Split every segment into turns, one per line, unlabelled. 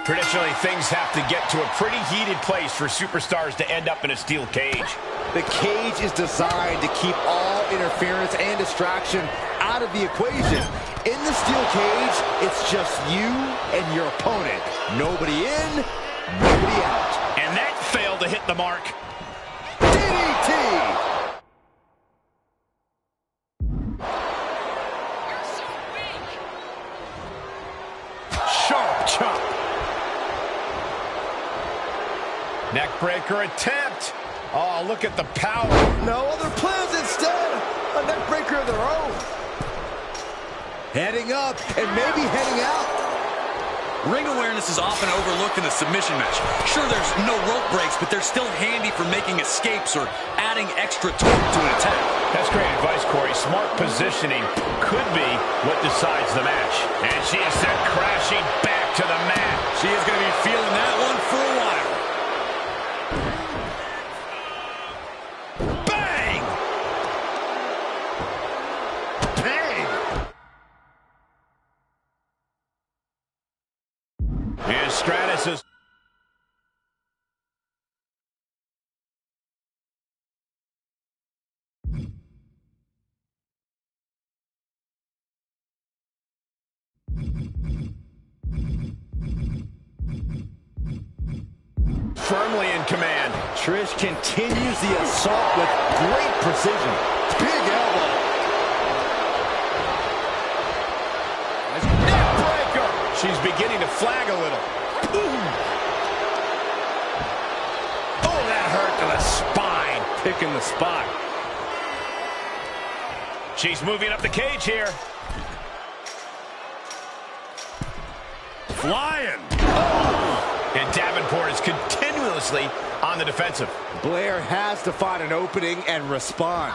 Traditionally, things have to get to a pretty heated place for superstars to end up in a steel cage.
The cage is designed to keep all interference and distraction out of the equation. In the steel cage, it's just you and your opponent. Nobody in, nobody out.
And that failed to hit the mark.
DDT!
Sharp chop. Neckbreaker attempt. Oh, look at the power.
No other plans instead. A neckbreaker of their own. Heading up and maybe heading out.
Ring awareness is often overlooked in a submission match. Sure, there's no rope breaks, but they're still handy for making escapes or adding extra torque to an attack.
That's great advice, Corey. Smart positioning could be what decides the match. And she is sent crashing back to the mat.
She is going to be feeling that one for a while.
Bang! Bang! And Stratus is... firmly in command.
Trish continues the assault with great precision. Big elbow.
Neckbreaker! She's beginning to flag a little. Ooh. Oh, that hurt to the spine.
Picking the spot.
She's moving up the cage here.
Flying.
And Davenport is continuously on the defensive.
Blair has to find an opening and respond.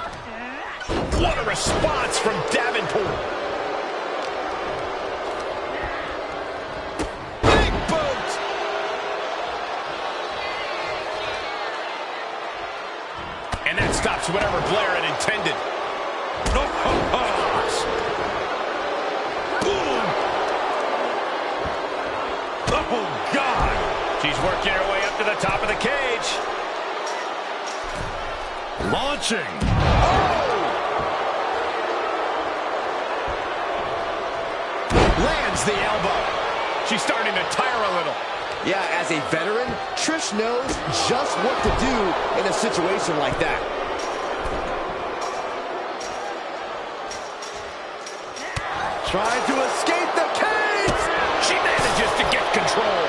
What a response from Davenport. Big boot. And that stops whatever Blair had intended. Oh, God. She's working her way up to the top of the cage.
Launching.
Oh! Lands the elbow. She's starting to tire a little.
Yeah, as a veteran, Trish knows just what to do in a situation like that. Trying to escape the cage!
She manages to get control.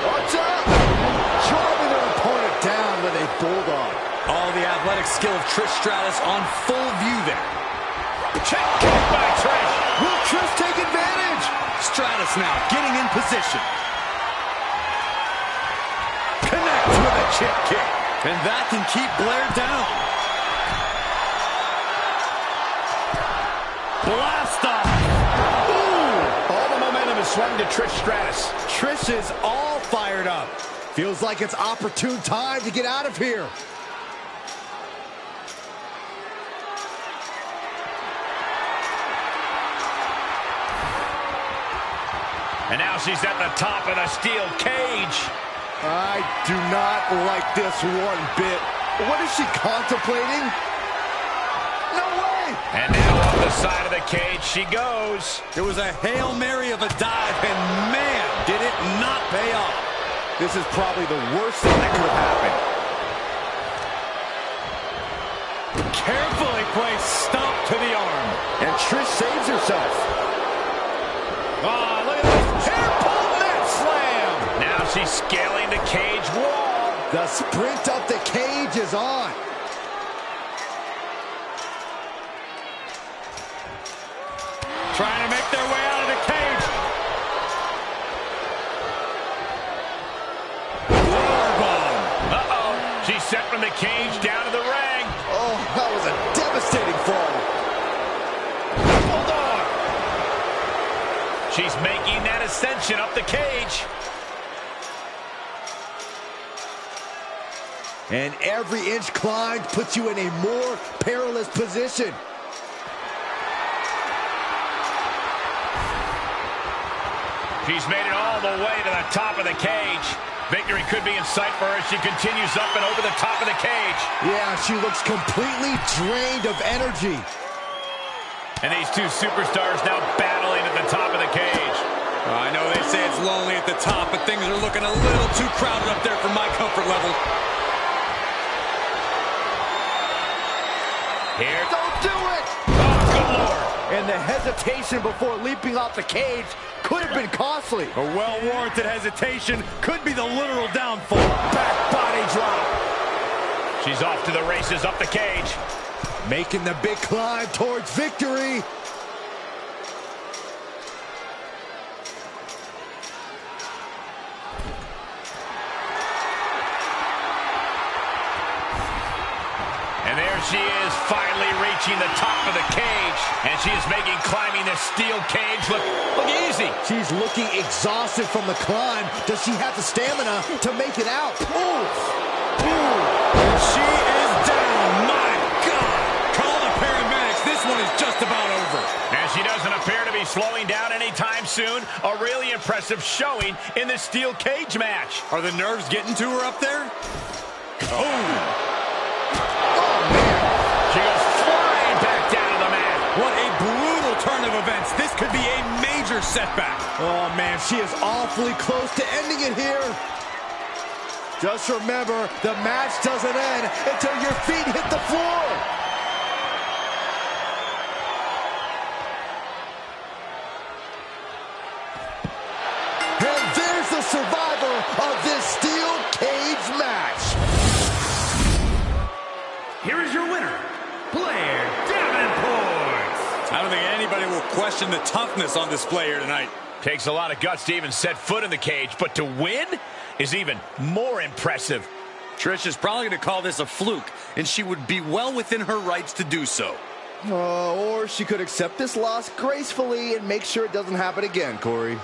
Watch out! Driving their opponent down with a bulldog.
All the athletic skill of Trish Stratus on full view there.
Check kick by Trish.
Will Trish take advantage?
Stratus now getting in position.
Connects with a chip kick.
And that can keep Blair down. Blast off.
Ooh. All the momentum is swung to Trish Stratus.
Trish is all fired up. Feels like it's opportune time to get out of here.
And now she's at the top of the steel cage.
I do not like this one bit. What is she contemplating? No way!
And now off the side of the cage she goes.
It was a Hail Mary of a dive, and man, did it not pay off.
This is probably the worst thing that could have happened.
Carefully placed stomp to the arm.
And Trish saves herself.
Oh, look at this. Hair pull net slam. she's scaling the cage wall.
The sprint up the cage is on.
Trying to make their way out of the cage. Warbomb.
Uh-oh. She's sent from the cage down to the ring.
Oh, that was a devastating fall.
Bulldog. She's making that ascension up the cage.
And every inch climbed puts you in a more perilous position.
She's made it all the way to the top of the cage. Victory could be in sight for her as she continues up and over the top of the cage.
Yeah, she looks completely drained of energy.
And these two superstars now battling at the top of the cage.
I know they say it's lonely at the top, but things are looking a little too crowded up there for my comfort level.
Here.
Don't do it!
Oh, good Lord.
And the hesitation before leaping off the cage could have been costly.
A well-warranted hesitation could be the literal downfall.
Back body drop.
She's off to the races up the cage.
Making the big climb towards victory.
And there she is, finally reaching the top of the cage. And she is making climbing this steel cage look easy.
She's looking exhausted from the climb. Does she have the stamina to make it out? Ooh!
And she is down. My God! Call the paramedics. This one is just about over.
And she doesn't appear to be slowing down anytime soon. A really impressive showing in this steel cage match.
Are the nerves getting to her up there? Oh!
She goes flying back down to the mat.
What a brutal turn of events. This could be a major setback.
Oh, man, she is awfully close to ending it here. Just remember, the match doesn't end until your feet hit the floor. And there's the survivor of this steel cage match.
Here is your winner, Blair Davenport.
I don't think anybody will question the toughness on display here tonight.
Takes a lot of guts to even set foot in the cage, but to win is even more impressive.
Trish is probably going to call this a fluke, and she would be well within her rights to do so.
Or she could accept this loss gracefully and make sure it doesn't happen again, Corey.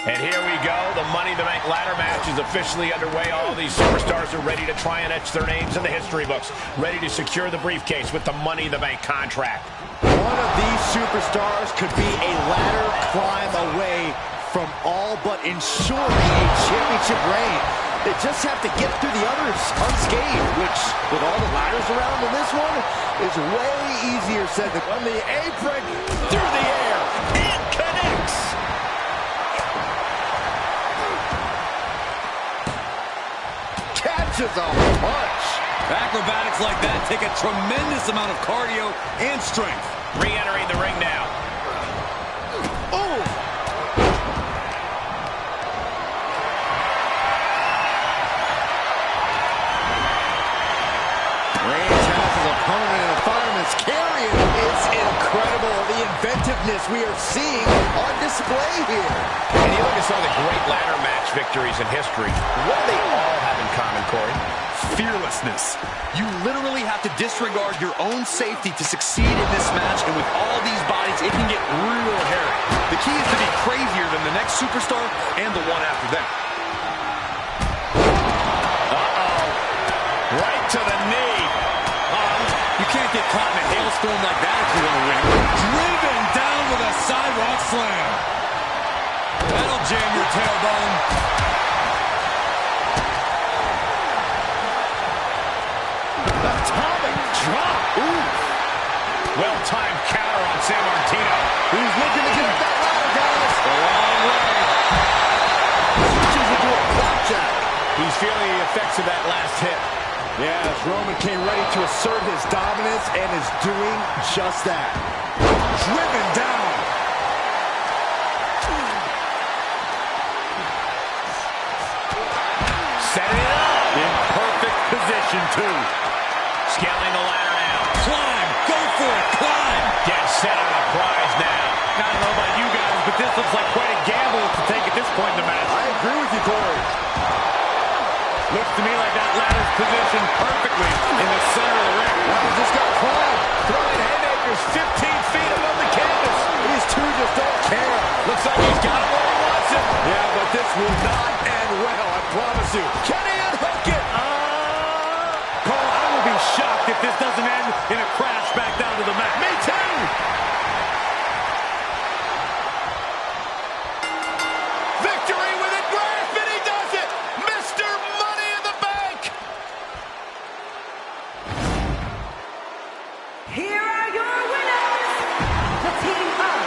And here we go. The Money in the Bank ladder match is officially underway. All these superstars are ready to try and etch their names in the history books, ready to secure the briefcase with the Money in the Bank contract.
One of these superstars could be a ladder climb away from all but ensuring a championship reign. They just have to get through the others unscathed, which, with all the ladders around in this one, is way easier said than on the apron, through the air, it connects! Catches a punch!
Acrobatics like that take a tremendous amount of cardio and strength.
Re-entering the ring now.
Oh! Reigns has his opponent in a fireman's carry. It's incredible, the inventiveness we are seeing on display here.
And you look at some of the great ladder match victories in history. What do they all have in common, Corey?
Fearlessness. You literally have to disregard your own safety to succeed in this match, and with all these bodies, it can get real hairy. The key is to be crazier than the next superstar and the one after them.
Right to the knee.
You can't get caught in a hailstorm like that if you want to win. Driven down with a sidewalk slam. That'll jam your tailbone.
Atomic drop. Ooh.
Well-timed counter on San Martino.
He's looking to get up that ladder, guys.
The wrong way.
Switches into a flapjack.
He's feeling the effects of that last hit.
Yes, Roman came ready to assert his dominance and is doing just that. Driven down.
Setting it up.
In perfect position, too.
Scaling the ladder out.
Climb. Go for it. Climb.
Get set on a prize now.
I don't know about you guys, but this looks like quite a gamble to take at this point in the match.
I agree with you, Corey.
Looks to me like that ladder's positioned perfectly in the center of the ring.
Now he's just got climbed.
Throwing haymakers 15 feet above the canvas.
These two just don't care.
Looks like he's got it where he wants it.
Yeah, but this will not end well, I promise you.
Can he unhook it?
Cole, I will be shocked if this doesn't end in a crash back down to the mat.
Me too. Victory with a grasp, and he does it. Mr. Money in the Bank.
Here are your winners, the team of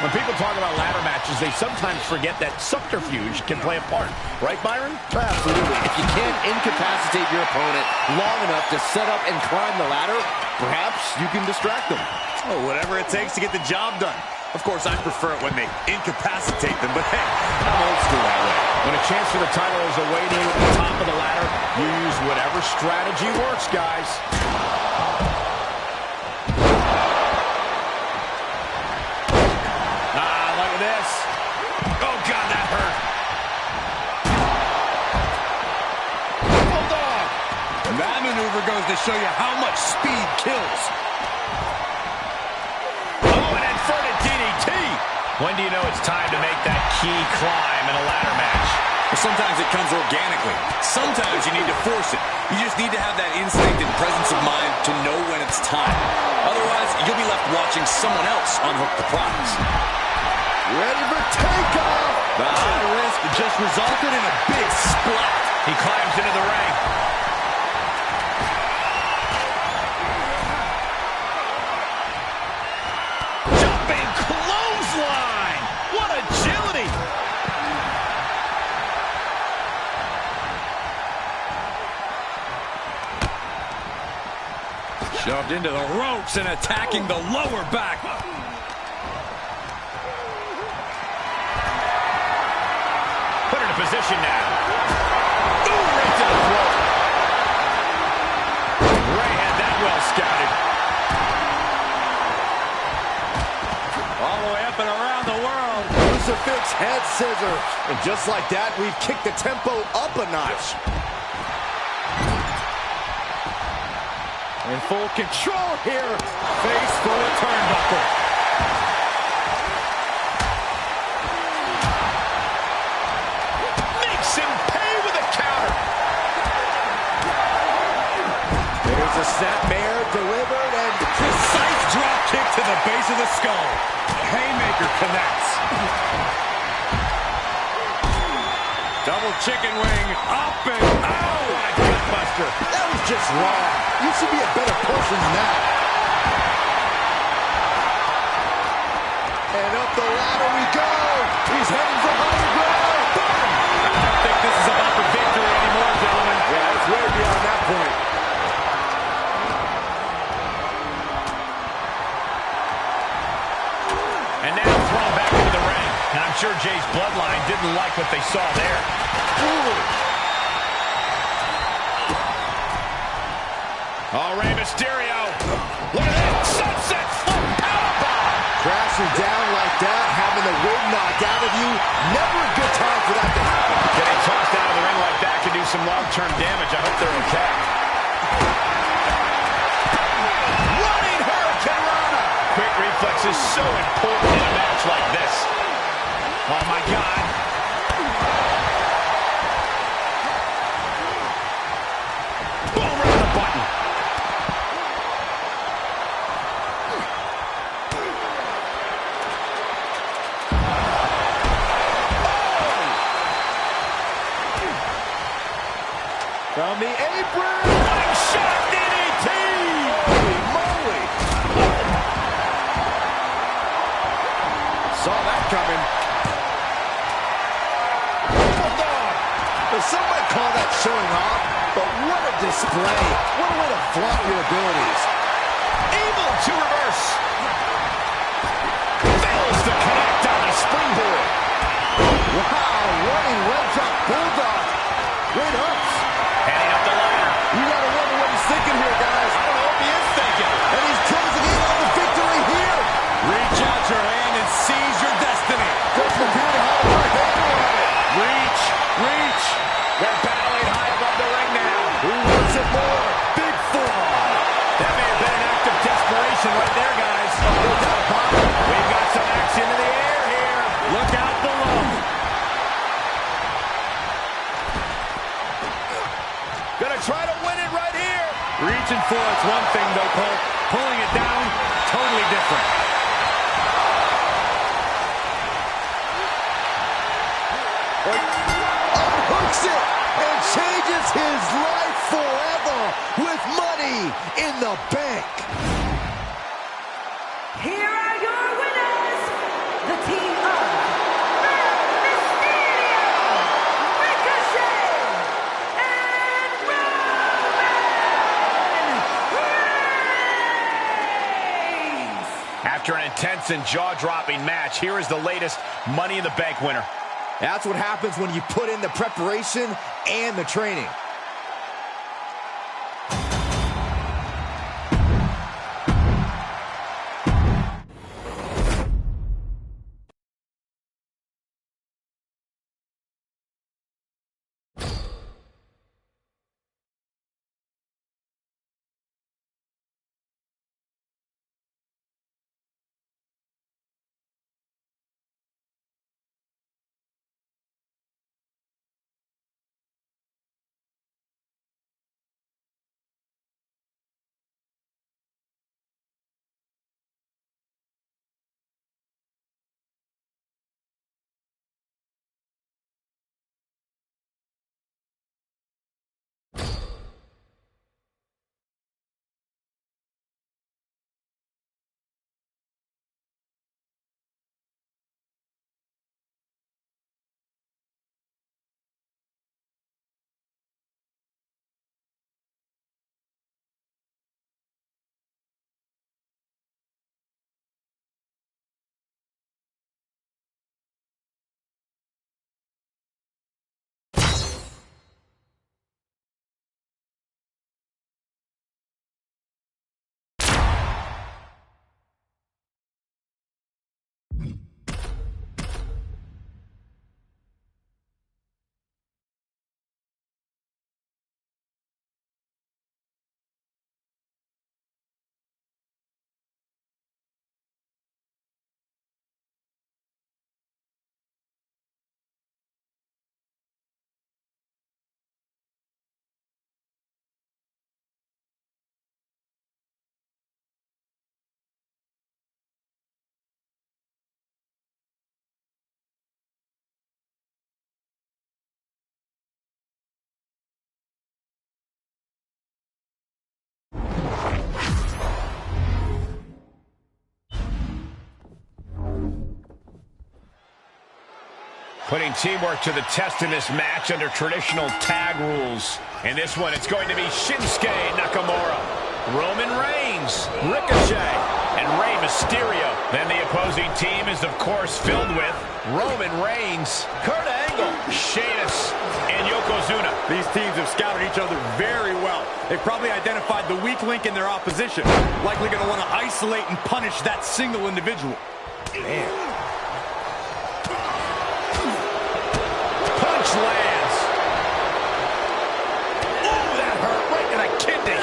When people talk about ladder matches, they sometimes forget that subterfuge can play a part. Right, Byron?
Absolutely. If you can't incapacitate your opponent long enough to set up and climb the ladder, perhaps you can distract them.
Oh, whatever it takes to get the job done. Of course, I prefer it when they incapacitate them, but hey, I'm old school that way.
When a chance for the title is awaiting at the top of the ladder, you use whatever strategy works, guys. Look at this. Oh, God, that hurt. Hold on.
And that maneuver goes to show you how much speed kills.
Oh, an inverted DDT. When do you know it's time to make that key climb in a ladder match?
Well, sometimes it comes organically. Sometimes you need to force it. You just need to have that instinct and presence of mind to know when it's time. Otherwise, you'll be left watching someone else unhook the prize.
Ready for takeoff!
The high risk just resulted in a big splat.
He climbs into the ring. Jumping clothesline! What agility!
Shoved into the ropes and attacking the lower back.
Put it in position now. Ooh, right to the throat. Ray had that well scouted.
All the way up and around the world.
Crucifix head scissors. And just like that, we've kicked the tempo up a notch. In full control here. Face full of turnbuckle.
Makes him pay with a counter.
There's a snapmare delivered and
Precise drop kick to the base of the skull. Haymaker connects. Double chicken wing. Up and out.
What a gutbuster.
that was just wrong. You should be a better person than that. And up the ladder we go. He's heading for higher ground. Boom!
I don't think this is about the victory anymore, gentlemen.
Yeah, it's way beyond that point.
And now thrown back into the ring. And I'm sure Jay's bloodline didn't like what they saw there. Oh, Rey Mysterio. Look at that. Sunset flip powerbomb.
Crashing down like that, having the wind knocked out of you, never a good time for that to happen.
Getting tossed out of the ring like that can do some long-term damage. I hope they're okay. Running Hurricane Rana. Quick reflex is so important in a match like this. Oh, my God. Boom, right on the button.
From the apron.
Running shot DDT.
Holy moly. Saw that coming. Bulldog. Well, some might call that showing off, but what a display. What a way to flaunt your abilities.
Able to reverse. Fails to connect on the springboard.
Wow, running leg drop bulldog. Great ups.
Heading up the ladder.
You gotta wonder what he's thinking here, guys.
I don't know what he is thinking.
And he's closing in on the victory here.
Reach out your hand and seize your destiny.
Doesn't appear to have a good handle on it.
Reach, reach.
They're battling high above the ring now.
Who wants it more? Big forearm.
That may have been an act of desperation right there, guys.
No doubt about it.
We've got some action in the air here.
Look out below.
Gonna try to win it right here.
Reaching for it's one thing, though, Cole. Pulling it down, totally different.
Unhooks it and changes his life forever with money in the bank.
Here are your winners, the
After an intense and jaw-dropping match, here is the latest Money in the Bank winner.
That's what happens when you put in the preparation and the training.
Putting teamwork to the test in this match under traditional tag rules. In this one, it's going to be Shinsuke Nakamura, Roman Reigns, Ricochet, and Rey Mysterio. Then the opposing team is, of course, filled with Roman Reigns, Kurt Angle, Sheamus, and Yokozuna.
These teams have scouted each other very well. They've probably identified the weak link in their opposition. Likely going to want to isolate and punish that single individual.
Man. Lands. Oh, that hurt right in the kidney.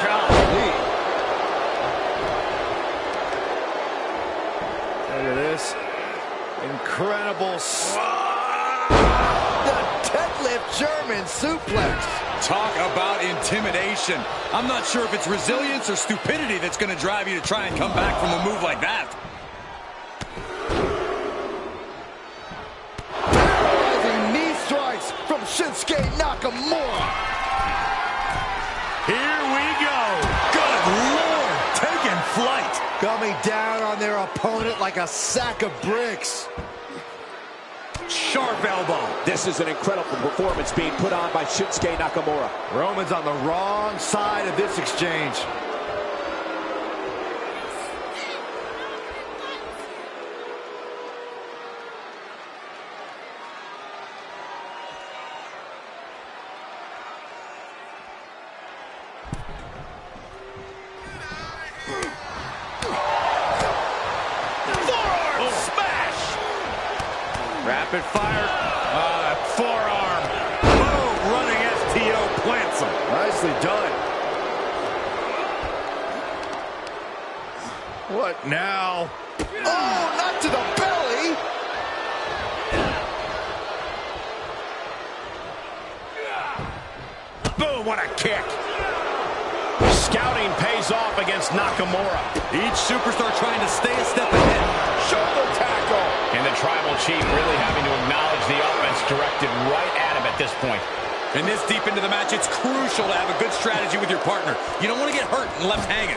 Look at this. Incredible. The deadlift German suplex.
Talk about intimidation. I'm not sure if it's resilience or stupidity that's going to drive you to try and come back from a move like that.
From Shinsuke Nakamura.
Here we go. Good Lord. Taking flight.
Coming down on their opponent like a sack of bricks.
Sharp elbow.
This is an incredible performance being put on by Shinsuke Nakamura.
Roman's on the wrong side of this exchange.
Rapid fire. Forearm. Boom. Running STO plants him.
Nicely done. What now? Oh, not to the belly.
Boom, what a kick. Scouting pays off against Nakamura.
Each superstar trying to stay a step ahead.
Shoulder tackle. And the Tribal Chief really having to acknowledge the offense directed right at him at this point.
And this deep into the match, it's crucial to have a good strategy with your partner. You don't want to get hurt and left hanging.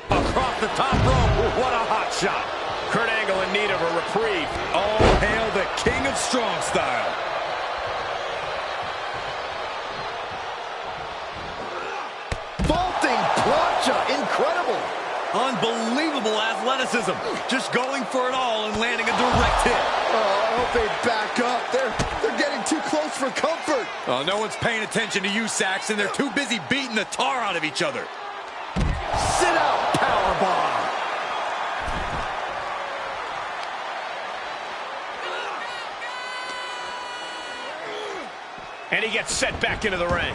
Across the top rope. What a hot shot.
Kurt Angle in need of a reprieve.
All hail the king of strong style. Unbelievable athleticism. Just going for it all and landing a direct hit.
Oh, I hope they back up. They're getting too close for comfort.
Oh, no one's paying attention to you, Saxton. They're too busy beating the tar out of each other.
Sit out, powerbomb.
And he gets set back into the ring.